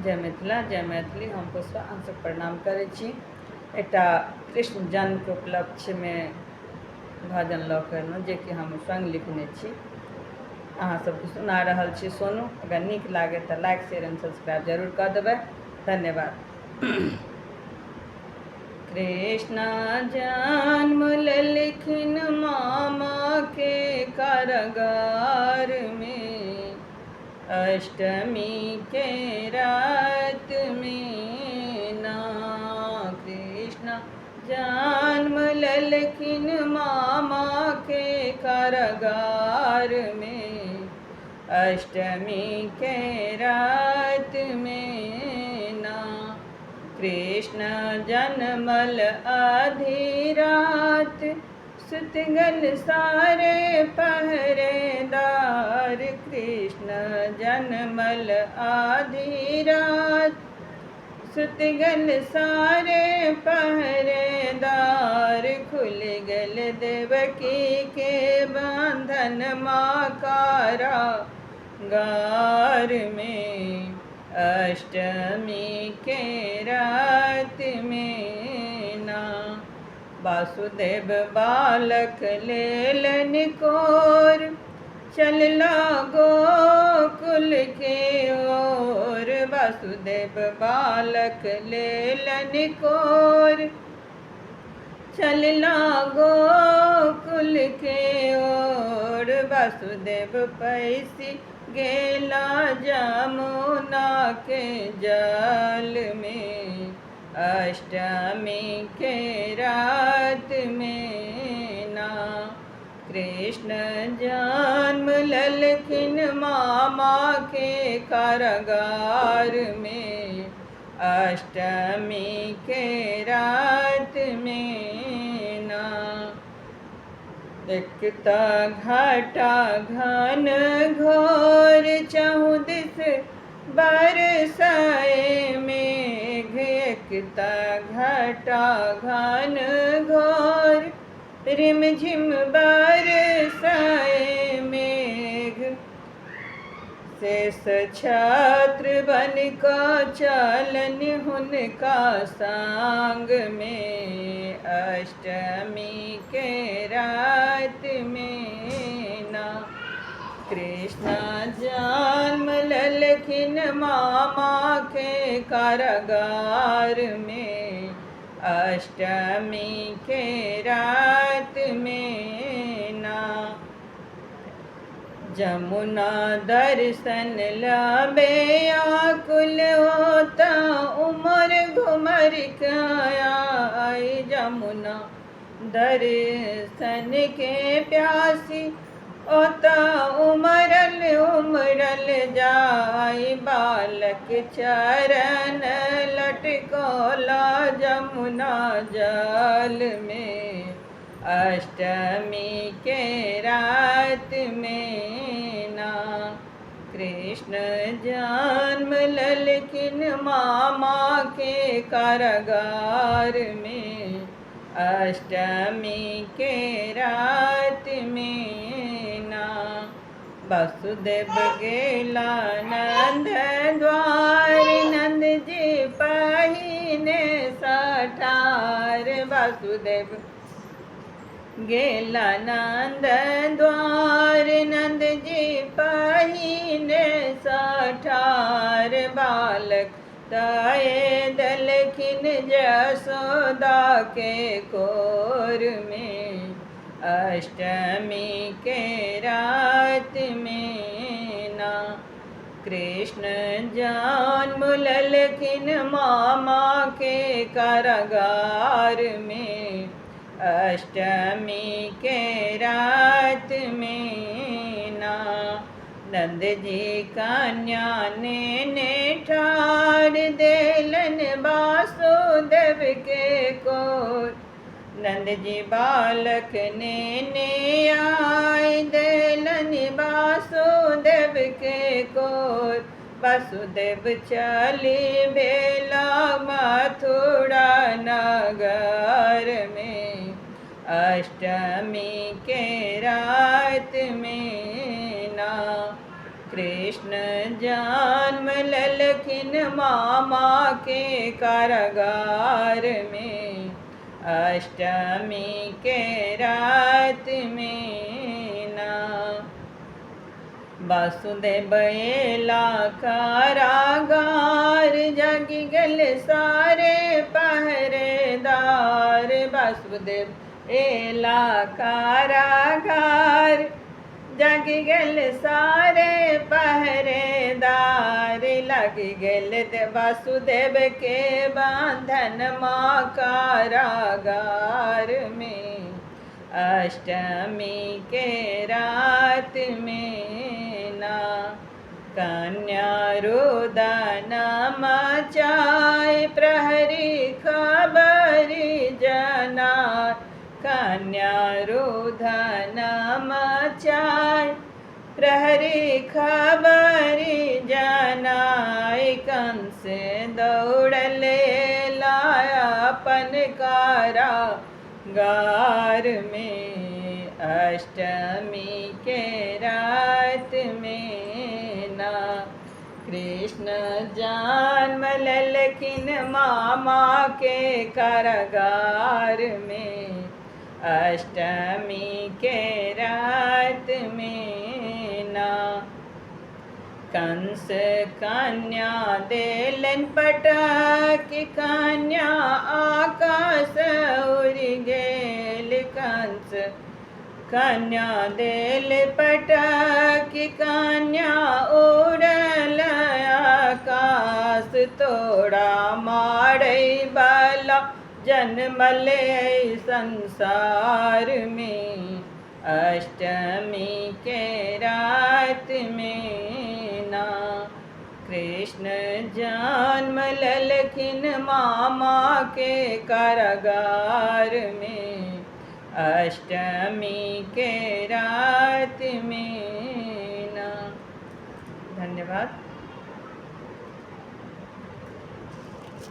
जय मिथिला जय मैथिली। हम पुष्पा अहाँसभ प्रणाम करै छी। एकटा कृष्ण जन्मके उपलक्ष्यमे भजन लऽ कऽ एलहुँ, जे कि हम स्वयं लिखने छी। अहाँ सबके सुना रहल छी, सुनू। अगर नीक लागे तऽ लाइक शेयर एंड सब्सक्राइब जरूर कऽ देबै। धन्यवाद। कृष्ण जन्म लेलखिन मामा के कारागार में, अष्टमी के रात में ना। कृष्ण जन्म लेलखिन मामा के कारागार में, अष्टमी के रात में ना। कृष्ण जन्मल आधी रात, सुत गल सारे पहरेदार। कृष्ण जन्मल आधी रात, सुत गल सारे पहरेदार। खुल गल देवकी के बंधन माँ कारागार में, अष्टमी के रात में ना। वासुदेव बालक लेलन कोर, चलला गोकुल के ओर। वासुदेव बालक लेलन कोर, चलला गोकुल के ओर। वासुदेव पैसी गेला जमुना के जल में, अष्टमी के रात में ना। कृष्ण जन्म लेलखिन मामा के कारागार में, अष्टमी के रात में ना। एकता घाटा घन घोर, चहुँ दिस बरसाए मेघ। एकता घाटा घन घोर, रिमझिम बरसाए मेघ। शेष छत्र बन का चलन हुनका संग में, अष्टमी के रात में ना। कृष्ण जन्म लेलखिन मामा के कारागार में, अष्टमी के रात में ना। जमुना दर्शन लाबे आकुल होता, उमर घुमर आई। जमुना दर्शन के प्यासी, ओता उमरल उमरल जाई। बालक चरण लटकोला जमुना जल में, अष्टमी के रात में ना। कृष्ण जन्म लेलखिन मामा के कारागार में, अष्टमी के रात में ना। वासुदेव गेला नंद द्वार, नंद जी पहिने सठार। वासुदेव गेला नंद द्वार, नंद जी पहिने सठार। बालक ताए दलखिन जसोदा के कोर में, अष्टमी के रात में ना। कृष्ण जन्म लेलखिन मामा के कारागार में, अष्टमी के रात में ना। नंद जी कन्या ने ठाड़ देलन वासुदेव के कोर। नंद जी बालक ने आई देलन वासुदेव के कोर। वासुदेव चली बेला मथुरा नगर में, अष्टमी के रात में ना। कृष्ण जन्म ललखिन मामा के कारागार में, अष्टमी के रात में ना। वासुदेव एला कारागार, जागी गल सारे पहरेदार। वासुदेव एला कारागार, जागी गल सारे पहरेदार। लगी गल वासुदेव के बंधन माँ कारागार में, अष्टमी के रात में ना। कन्या रुदन मचाए, प्रहरी खबरी जना। कन्या रुदन मचाए, प्रहरी खबरी जनाई। कंस दौड़ले लाया अपन कारागार में, अष्टमी के रात में ना। कृष्ण जन्म ललखिन मामा के कारागार में, अष्टमी के रात में ना। कंस कन्या देलन पटक, कन्या आकाश उड़ गेल। कंस कन्या देल पटक, कन्या उड़ल आकाश। तोड़ा मारै बाला जन्मले संसार में, अष्टमी के रात में ना। कृष्ण जन्म ललखिन मामा के कारागार में, अष्टमी के रात में ना। धन्यवाद।